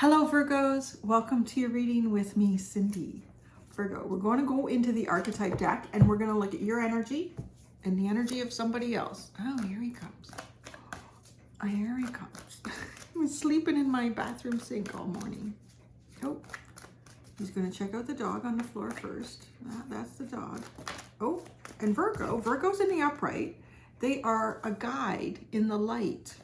Hello Virgos, welcome to your reading with me, Cindy. Virgo, we're going to go into the archetype deck and we're going to look at your energy and the energy of somebody else. Oh, here he comes. Oh, here he comes. He was sleeping in my bathroom sink all morning. Oh, he's going to check out the dog on the floor first. That's the dog. Oh, and Virgo's in the upright. They are a guide in the light.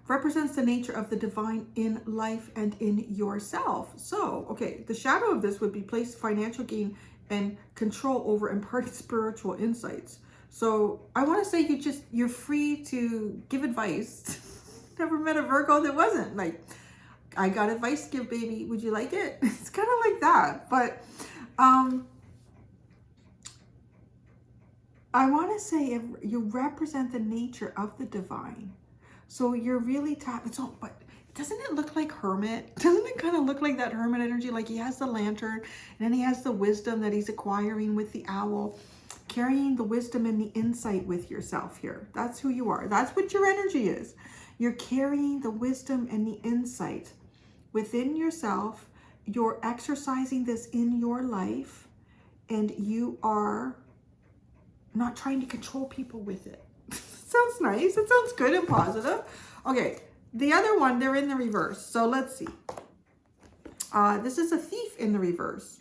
Represents the nature of the divine in life and in yourself. So, okay, the shadow of this would be placed financial gain and control over imparted spiritual insights. So I want to say you're free to give advice. Never met a Virgo that wasn't like, I got advice to give, baby. Would you like it? It's kind of like that. But I want to say you represent the nature of the divine. So you're really but doesn't it look like hermit? Doesn't it kind of look like that hermit energy? Like he has the lantern and then he has the wisdom that he's acquiring with the owl, carrying the wisdom and the insight with yourself here. That's who you are. That's what your energy is. You're carrying the wisdom and the insight within yourself. You're exercising this in your life and you are not trying to control people with it. Sounds nice. It sounds good and positive. Okay, the other one, they're in the reverse. So let's see. This is a thief in the reverse.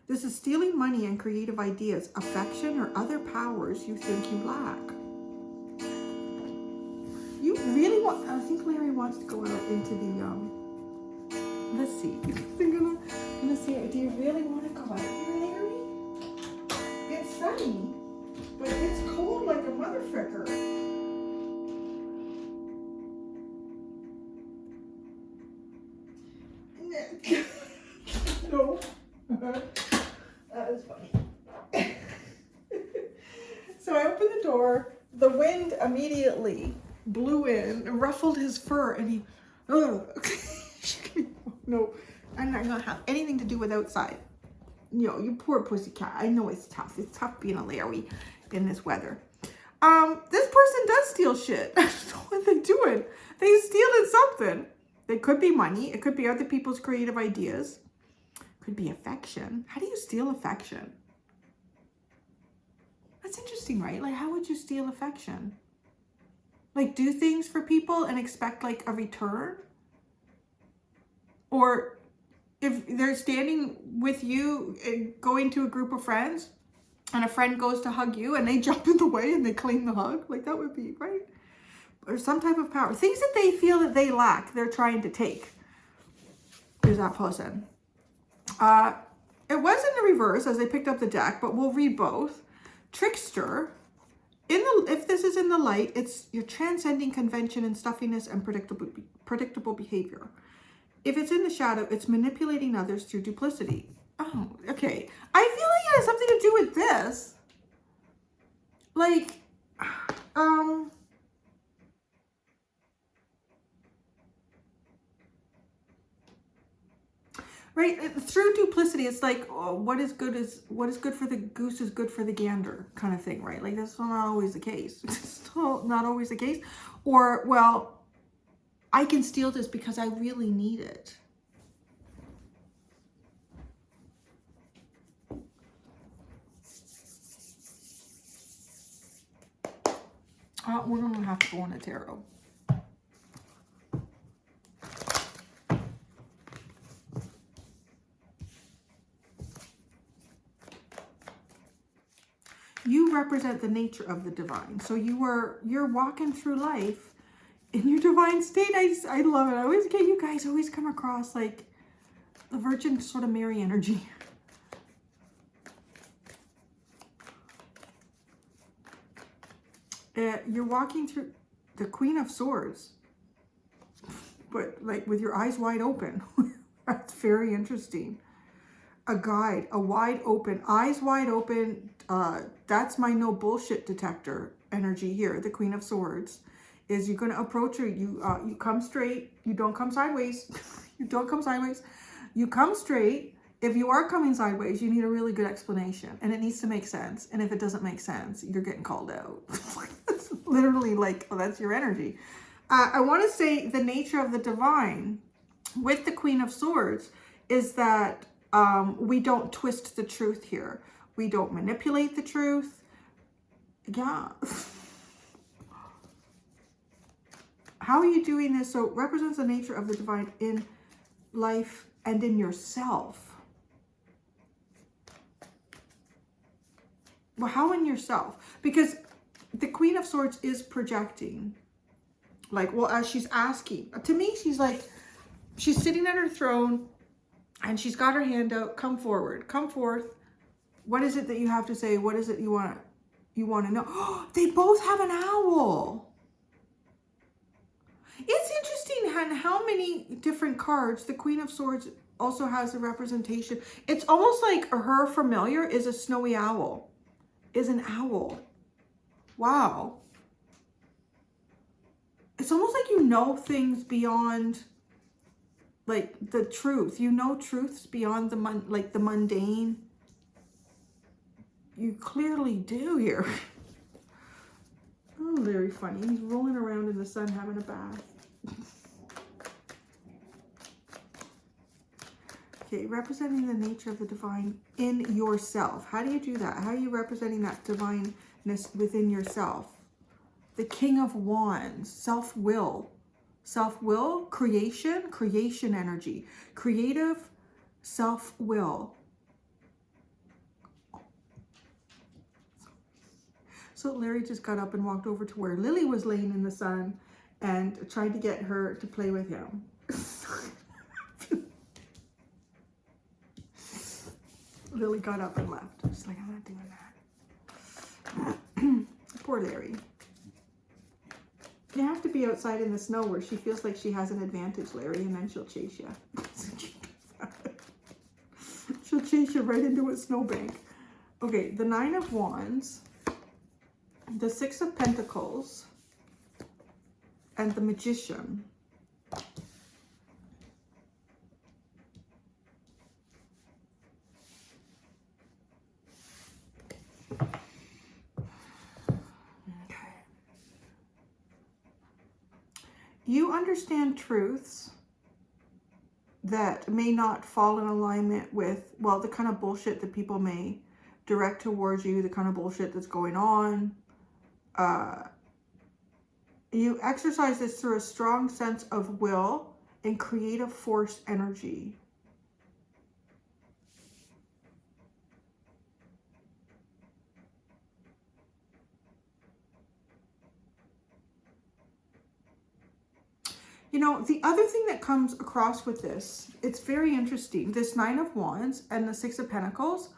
This is stealing money and creative ideas, affection, or other powers you think you lack. You really want, I think Larry wants to go out into the, let's see. I'm gonna see, do you really want to go out here, Larry? It's sunny. But it's cold like a mother fricker. No. That is funny. So I opened the door. The wind immediately blew in and ruffled his fur and he, no, I'm not gonna have anything to do with outside. You know, you poor pussycat. I know it's tough. It's tough being a Larry in this weather. This person does steal shit. I don't know what they're doing. They stealing something. It could be money. It could be other people's creative ideas. It could be affection. How do you steal affection? That's interesting, right? Like, how would you steal affection? Like, do things for people and expect, like, a return? Or if they're standing with you and going to a group of friends, and a friend goes to hug you and they jump in the way and they claim the hug, like that would be, right? Or some type of power. Things that they feel that they lack, they're trying to take. Here's that person. It was in the reverse as I picked up the deck, but we'll read both. Trickster. If this is in the light, it's you're transcending convention and stuffiness and predictable behavior. If it's in the shadow, it's manipulating others through duplicity. Oh, okay. I feel like it has something to do with this. Like, right? Through duplicity, it's like, oh, what is good for the goose is good for the gander kind of thing, right? Like, that's not always the case. It's still not always the case. Or, well, I can steal this because I really need it. We're going to have to go on a tarot. You represent the nature of the divine. So you're walking through life in your divine state. I love it. I always get you guys always come across like the Virgin sort of Mary energy. You're walking through the Queen of Swords, but like with your eyes wide open. That's very interesting. A guide, a wide open, eyes wide open. That's my no bullshit detector energy here. The Queen of Swords is you're going to approach her. You come straight. You don't come sideways. You don't come sideways. You come straight. If you are coming sideways, you need a really good explanation and it needs to make sense. And if it doesn't make sense, you're getting called out. It's literally like, oh, that's your energy. I want to say the nature of the divine with the Queen of Swords is that we don't twist the truth here. We don't manipulate the truth. Yeah. How are you doing this? So it represents the nature of the divine in life and in yourself. Well, how in yourself? Because the Queen of Swords is projecting. Like, well, as she's asking, to me, she's like, she's sitting at her throne and she's got her hand out. Come forward, come forth. What is it that you have to say? What is it you want to know? They both have an owl. It's interesting how many different cards. The Queen of Swords also has a representation. It's almost like her familiar is a snowy owl, is an owl. Wow. It's almost like you know things beyond like the truth. You know truths beyond the mundane. You clearly do here. Oh, very funny. He's rolling around in the sun having a bath. Okay, representing the nature of the divine in yourself. How do you do that? How are you representing that divineness within yourself? The King of Wands, self-will. Self-will, creation energy. Creative self-will. So Larry just got up and walked over to where Lily was laying in the sun and tried to get her to play with him. Lily got up and left. She's like, I'm not doing that. Poor Larry. You have to be outside in the snow where she feels like she has an advantage, Larry, and then she'll chase you. She'll chase you right into a snowbank. Okay, the Nine of Wands, the Six of Pentacles, and the Magician. You understand truths that may not fall in alignment with, well, the kind of bullshit that people may direct towards you, the kind of bullshit that's going on. You exercise this through a strong sense of will and creative force energy. You know, the other thing that comes across with this, it's very interesting. This Nine of Wands and the Six of Pentacles,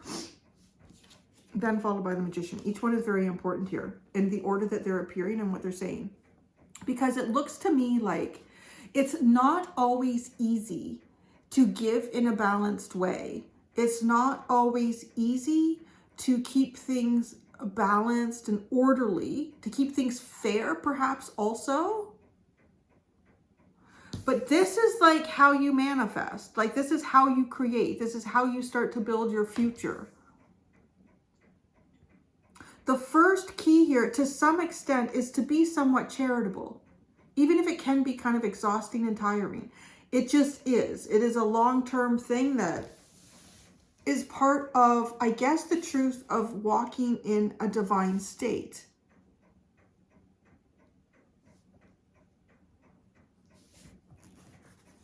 then followed by the Magician. Each one is very important here in the order that they're appearing and what they're saying. Because it looks to me like it's not always easy to give in a balanced way. It's not always easy to keep things balanced and orderly, to keep things fair perhaps also. But this is like how you manifest. Like this is how you create. This is how you start to build your future. The first key here, to some extent, is to be somewhat charitable. Even if it can be kind of exhausting and tiring. It just is. It is a long-term thing that is part of, I guess, the truth of walking in a divine state.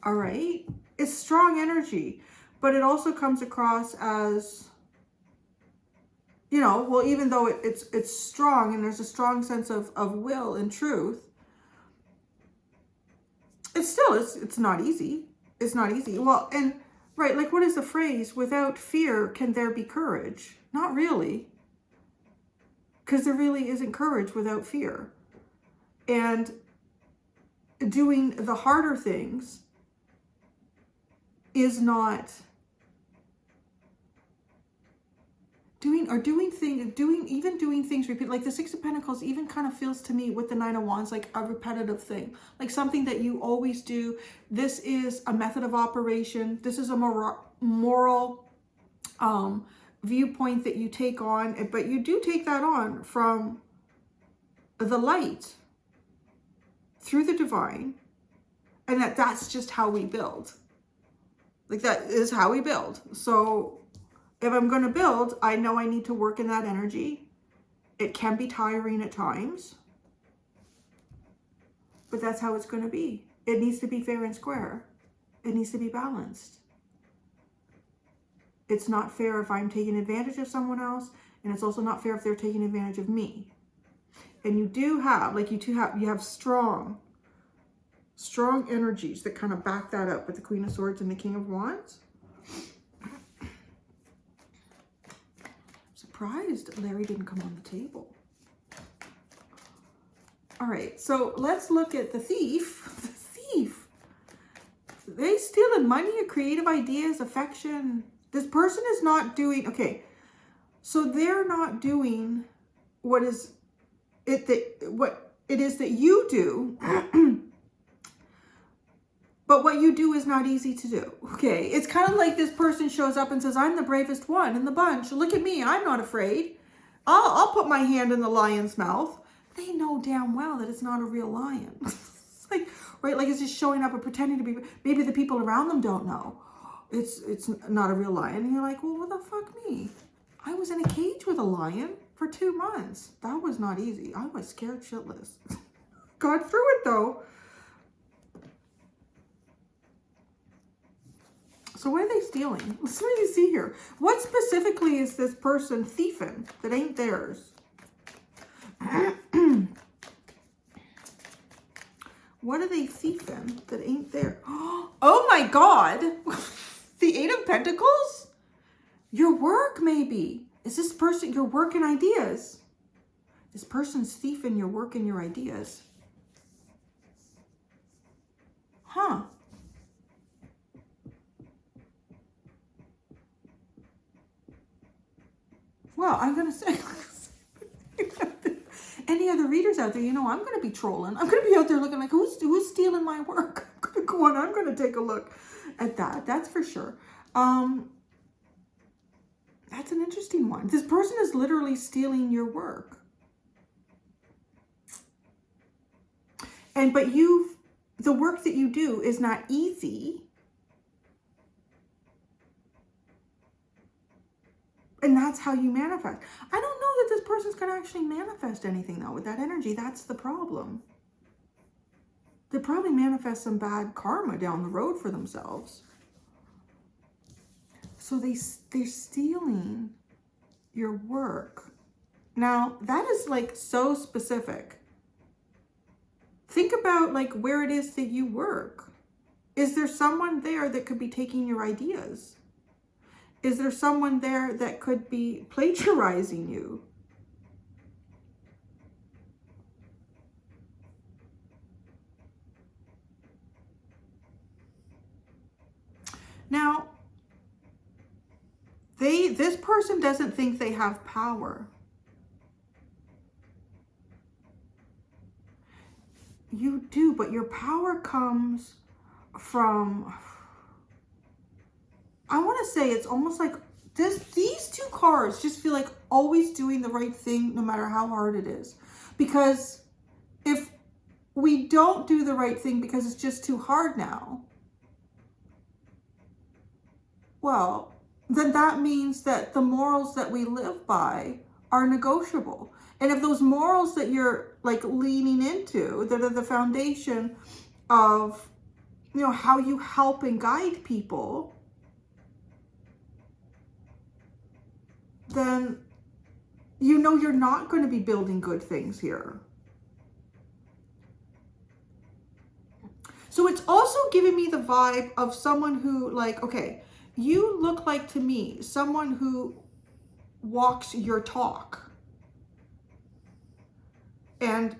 All right, it's strong energy, but it also comes across as, you know, well, even though it's strong and there's a strong sense of will and truth, it's still, it's not easy. It's not easy. Well, and right, like what is the phrase? Without fear, can there be courage? Not really. Because there really isn't courage without fear. And doing the harder things is not doing things repeat. Like the Six of Pentacles even kind of feels to me with the Nine of Wands like a repetitive thing, like something that you always do. This is a method of operation. This is a moral viewpoint that you take on, but you do take that on from the light through the divine, and that's just how we build. Like, that is how we build. So if I'm going to build, I know I need to work in that energy. It can be tiring at times, but that's how it's going to be. It needs to be fair and square. It needs to be balanced. It's not fair if I'm taking advantage of someone else, and it's also not fair if they're taking advantage of me. And you do have, like, you have strong energies that kind of back that up with the Queen of Swords and the King of Wands. I'm surprised Larry didn't come on the table. All right, so let's look at the Thief. The Thief. They stealing money, creative ideas, affection. This person is not doing, okay, so they're not doing what it is that you do. But what you do is not easy to do, okay? It's kind of like this person shows up and says, I'm the bravest one in the bunch. Look at me, I'm not afraid. I'll put my hand in the lion's mouth. They know damn well that it's not a real lion. It's like, right, like it's just showing up and pretending to be, maybe the people around them don't know. It's not a real lion. And you're like, well, what the fuck me? I was in a cage with a lion for 2 months. That was not easy. I was scared shitless. Got through it though. So what are they stealing? Let's really see here. What specifically is this person thieving that ain't theirs? What are they thieving that ain't there? Oh my God. The Eight of Pentacles? Your work, maybe. Is this person your work and ideas? This person's thieving your work and your ideas. Huh. Well, I'm going to say, any other readers out there, you know, I'm going to be trolling. I'm going to be out there looking like, who's stealing my work? I'm going to go on. I'm going to take a look at that. That's for sure. That's an interesting one. This person is literally stealing your work. But the work that you do is not easy. And that's how you manifest. I don't know that this person's going to actually manifest anything, though, with that energy. That's the problem. They'll probably manifest some bad karma down the road for themselves. So they're stealing your work. Now, that is, like, so specific. Think about, like, where it is that you work. Is there someone there that could be taking your ideas? Is there someone there that could be plagiarizing you? Now, this person doesn't think they have power. You do, but your power comes from... I want to say it's almost like these two cards just feel like always doing the right thing no matter how hard it is. Because if we don't do the right thing because it's just too hard now, well, then that means that the morals that we live by are negotiable. And if those morals that you're like leaning into, that are the foundation of, you know, how you help and guide people, then you know you're not going to be building good things here. So it's also giving me the vibe of someone who, like, okay, you look like to me someone who walks your talk. And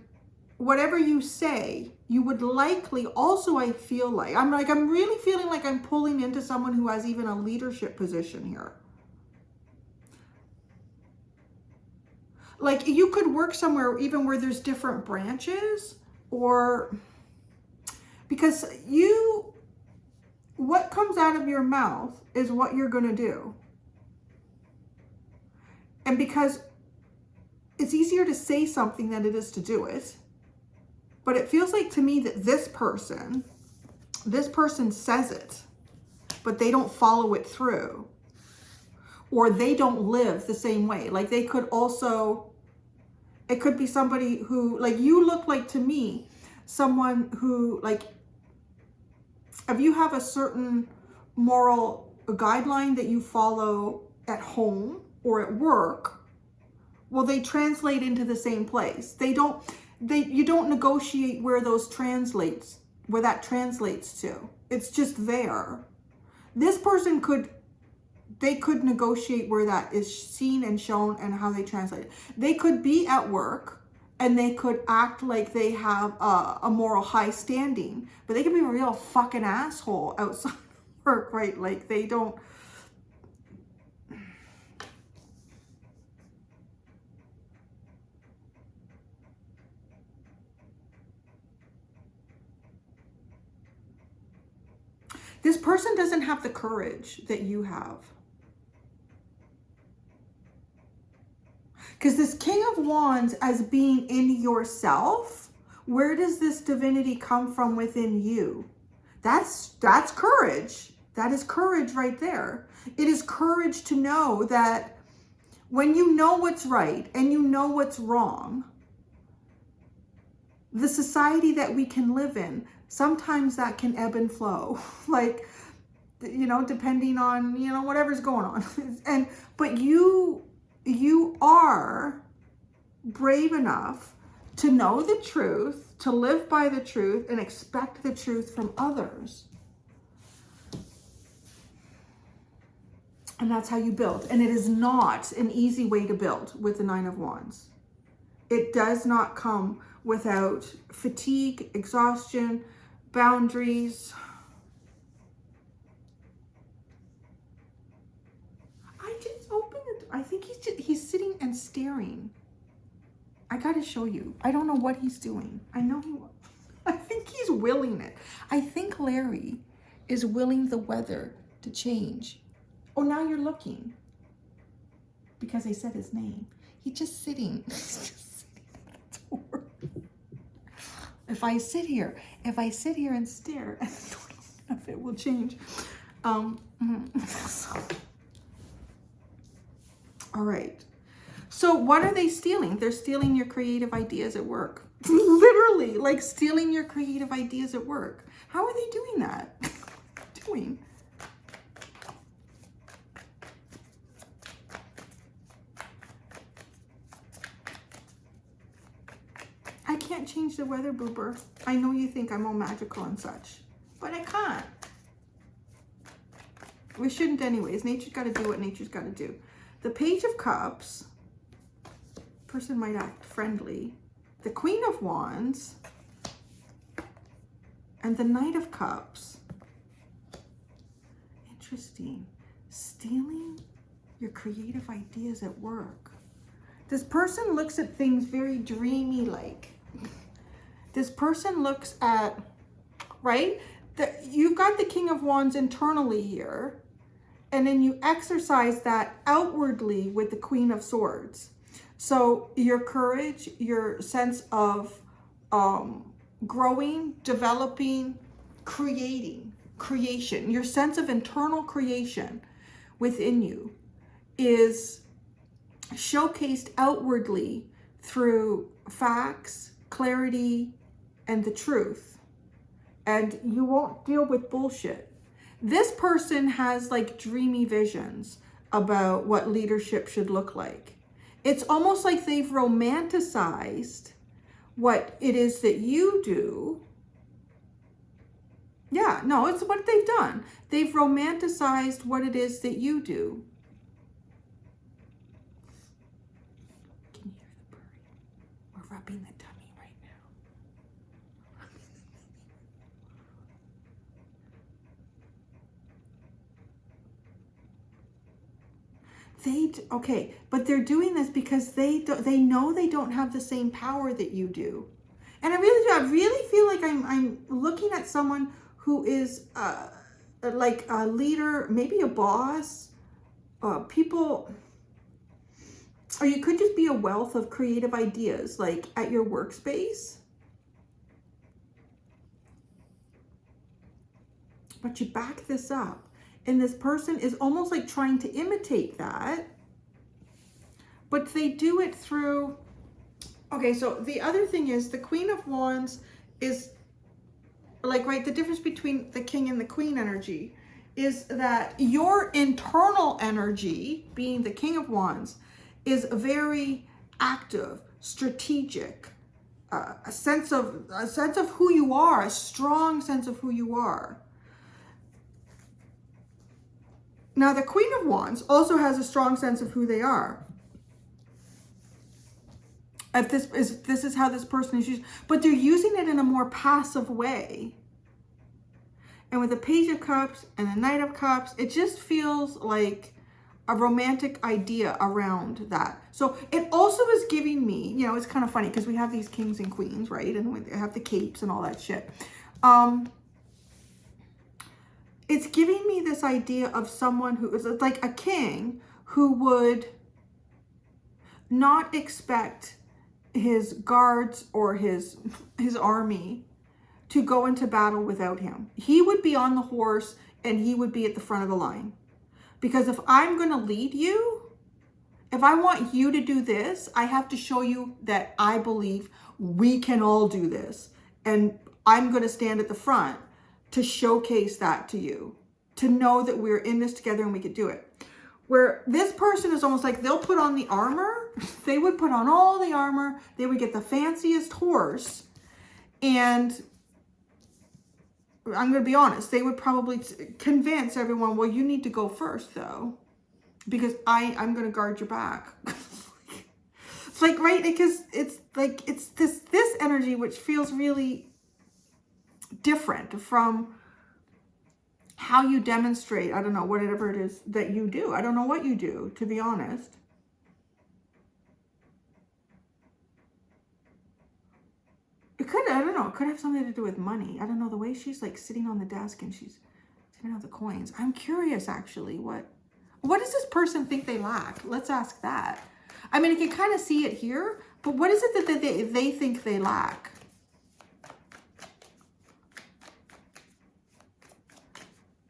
whatever you say, you would likely also, I feel like, I'm really feeling like I'm pulling into someone who has even a leadership position here. Like, you could work somewhere even where there's different branches, or because what comes out of your mouth is what you're going to do. And because it's easier to say something than it is to do it, But it feels like to me that this person says it, but they don't follow it through. Or they don't live the same way. Like they could also, it could be somebody who, like you look like to me, someone who like, if you have a certain moral guideline that you follow at home or at work, well, they translate into the same place. You don't negotiate where that translates to. It's just there. This person could negotiate where that is seen and shown and how they translate it. They could be at work and they could act like they have a moral high standing, but they could be a real fucking asshole outside of work, right? Like they don't. This person doesn't have the courage that you have. Because this King of Wands as being in yourself, where does this divinity come from within you? That's courage. That is courage right there. It is courage to know that when you know what's right and you know what's wrong, the society that we can live in, sometimes that can ebb and flow. Like, you know, depending on, you know, whatever's going on. But you are brave enough to know the truth, to live by the truth, and expect the truth from others. And that's how you build. And it is not an easy way to build with the Nine of Wands. It does not come without fatigue, exhaustion, boundaries. I just opened it. I think he's sitting and staring. I gotta show you. I don't know what he's doing. I think he's willing it. I think Larry is willing the weather to change. Oh, now you're looking. Because I said his name. He's just sitting. He's just sitting at the door. If I sit here and stare, I don't know if it will change. All right. So what are they stealing? They're stealing your creative ideas at work. Literally, like stealing your creative ideas at work. How are they doing that? What are they doing? I can't change the weather, Boober. I know you think I'm all magical and such, but I can't. We shouldn't anyways. Nature's got to do what nature's got to do. The Page of Cups. Person might act friendly. The Queen of Wands. And the Knight of Cups. Interesting. Stealing your creative ideas at work. This person looks at things very dreamy like. This person looks at, right? You've got the King of Wands internally here. And then you exercise that outwardly with the Queen of Swords. So your courage, your sense of growing, developing, creation, your sense of internal creation within you is showcased outwardly through facts, clarity, and the truth. And you won't deal with bullshit. This person has like dreamy visions about what leadership should look like. It's almost like they've romanticized what it is that you do. Yeah, no, it's what they've done. They've romanticized what it is that you do. Can you hear the purring? We're rubbing the tummy right now. Okay, but they're doing this because they know they don't have the same power that you do. And I really feel like I'm looking at someone who is like a leader, maybe a boss, people, or you could just be a wealth of creative ideas like at your workspace. But you back this up, and this person is almost like trying to imitate that, but they do it through, okay, so the other thing is the Queen of Wands is like, right, the difference between the King and the Queen energy is that your internal energy, being the King of Wands, is very active, strategic, a sense of who you are, a strong sense of who you are. Now, the Queen of Wands also has a strong sense of who they are. If this is how this person is used, but they're using it in a more passive way. And with the Page of Cups and the Knight of Cups, it just feels like a romantic idea around that. So it also is giving me, you know, it's kind of funny because we have these kings and queens, right? And we have the capes and all that shit. It's giving me this idea of someone who is like a king who would not expect his guards or his army to go into battle without him. He would be on the horse and he would be at the front of the line. Because if I'm going to lead you, if I want you to do this, I have to show you that I believe we can all do this. And I'm going to stand at the front to showcase that to you, to know that we're in this together and we could do it. Where this person is almost like they'll put on the armor. They would put on all the armor. They would get the fanciest horse. And I'm going to be honest, they would probably convince everyone, well, you need to go first, though, because I'm going to guard your back. It's like, right, because it's like, it's this energy which feels really different from how you demonstrate, I don't know, whatever it is that you do. I don't know what you do, to be honest. It could, I don't know, it could have something to do with money. I don't know, the way she's like sitting on the desk and she's taking out the coins. I'm curious, actually, what does this person think they lack? Let's ask that. I mean, I can kind of see it here, but what is it that they think they lack?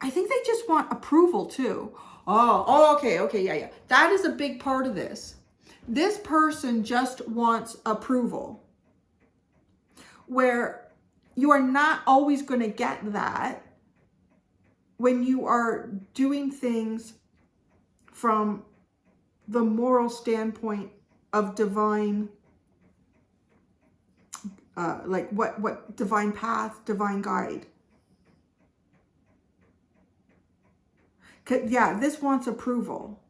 I think they just want approval too. Oh, okay, yeah. That is a big part of this. This person just wants approval, where you are not always going to get that when you are doing things from the moral standpoint of divine, like what divine path, divine guide. Yeah, this wants approval.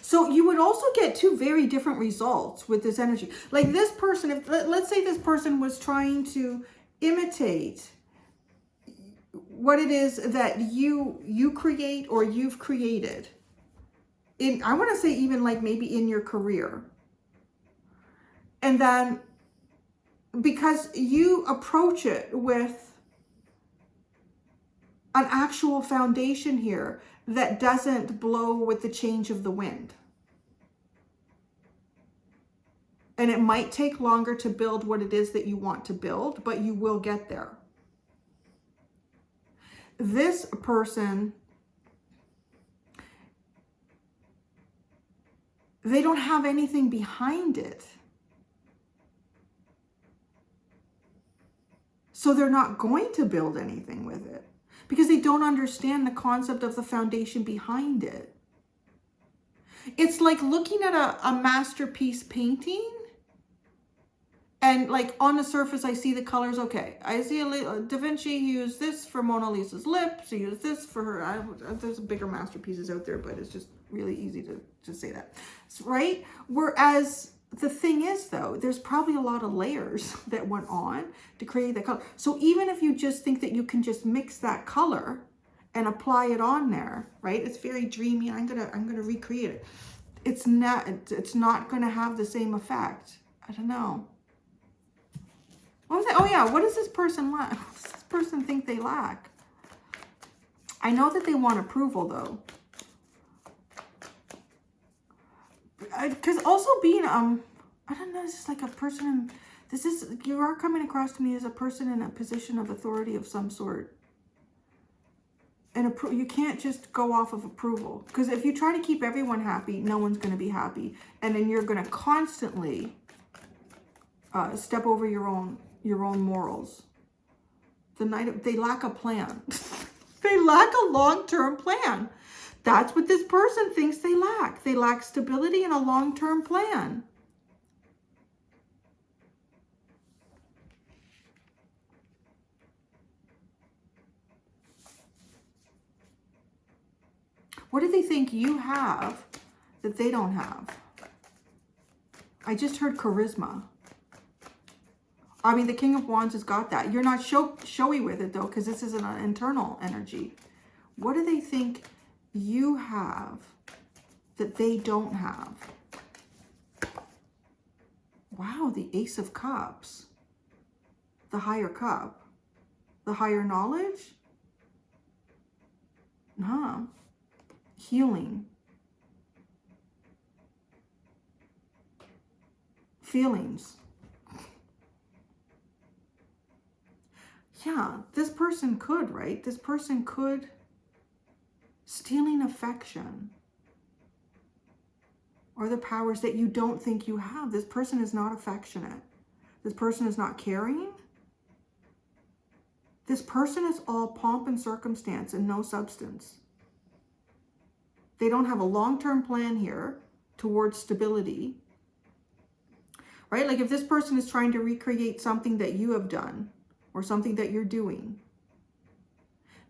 So you would also get two very different results with this energy. Like this person, if let's say this person was trying to imitate what it is that you create or you've created. I want to say even like maybe in your career. And then because you approach it with an actual foundation here that doesn't blow with the change of the wind. And it might take longer to build what it is that you want to build, but you will get there. This person, they don't have anything behind it. So they're not going to build anything with it because they don't understand the concept of the foundation behind it. It's like looking at a masterpiece painting and like on the surface, I see the colors. Okay, I see Da Vinci, he used this for Mona Lisa's lips. He used this for her. There's bigger masterpieces out there, but it's just really easy to say that, right? Whereas the thing is, though, there's probably a lot of layers that went on to create that color. So even if you just think that you can just mix that color and apply it on there, right? It's very dreamy. I'm gonna recreate it. It's not gonna have the same effect. I don't know. What was it? Oh yeah, what does this person lack? What does this person think they lack? I know that they want approval, though. Because also being, I don't know, it's just like a person You are coming across to me as a person in a position of authority of some sort. And you can't just go off of approval, because if you try to keep everyone happy, no one's going to be happy, and then you're going to constantly step over your own morals. They lack a plan. They lack a long-term plan. That's what this person thinks they lack. They lack stability and a long-term plan. What do they think you have that they don't have? I just heard charisma. I mean, the King of Wands has got that. You're not showy with it, though, because this is an internal energy. What do they think you have that they don't have? Wow, the Ace of Cups. The higher cup. The higher knowledge? Huh. Healing. Feelings. Yeah, this person could, right? This person could. Stealing affection. Or the powers that you don't think you have. This person is not affectionate. This person is not caring. This person is all pomp and circumstance and no substance. They don't have a long-term plan here towards stability. Right? Like if this person is trying to recreate something that you have done or something that you're doing,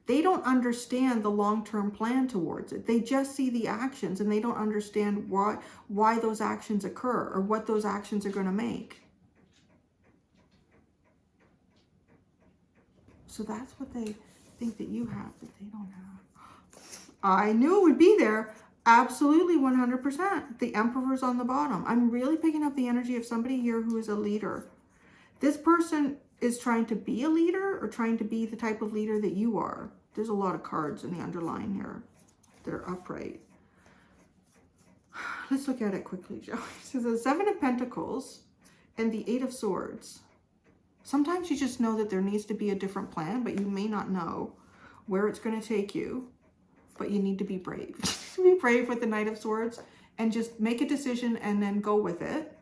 they don't understand the long-term plan towards it. They just see the actions and they don't understand why those actions occur or what those actions are going to make. So that's what they think that you have that they don't have. I knew it would be there. Absolutely, 100%. The Emperor's on the bottom. I'm really picking up the energy of somebody here who is a leader. This person is trying to be a leader or trying to be the type of leader that you are. There's a lot of cards in the underline here that are upright. Let's look at it quickly, shall we? So the Seven of Pentacles and the Eight of Swords. Sometimes you just know that there needs to be a different plan, but you may not know where it's going to take you. But you need to be brave. Be brave with the Knight of Swords and just make a decision and then go with it.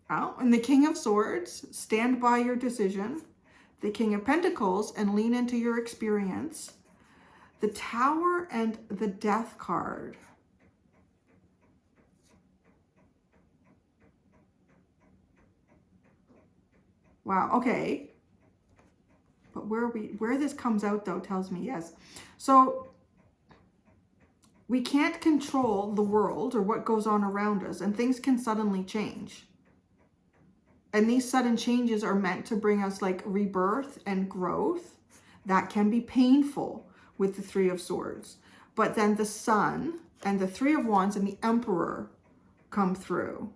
Oh, and the King of Swords, stand by your decision. The King of Pentacles, and lean into your experience. The Tower and the Death card. Wow, okay. But where this comes out, though, tells me yes. So we can't control the world or what goes on around us, and things can suddenly change. And these sudden changes are meant to bring us like rebirth and growth. That can be painful with the Three of Swords. But then the Sun and the Three of Wands and the Emperor come through.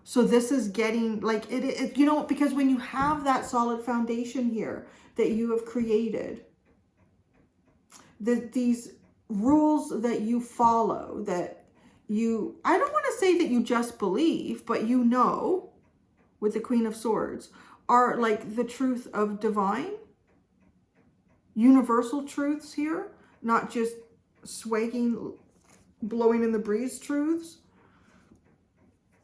So this is getting like it you know, because when you have that solid foundation here that you have created, these rules that you follow, that you, I don't want to say that you just believe, but you know, with the Queen of Swords, are like the truth of divine, universal truths here, not just swagging, blowing in the breeze truths,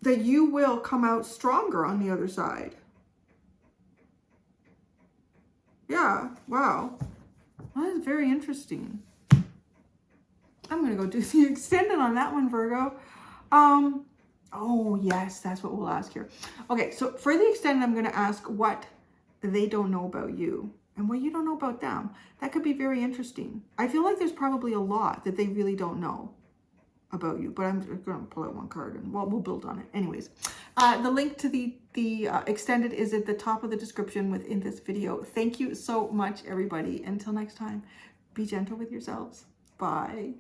that you will come out stronger on the other side. Yeah, wow. Well, that is very interesting. I'm going to go do the extended on that one, Virgo. Oh, yes, that's what we'll ask here. Okay, so for the extended, I'm going to ask what they don't know about you and what you don't know about them. That could be very interesting. I feel like there's probably a lot that they really don't know about you, but I'm just going to pull out one card and we'll build on it. Anyways, the link to the extended is at the top of the description within this video. Thank you so much, everybody. Until next time, be gentle with yourselves. Bye.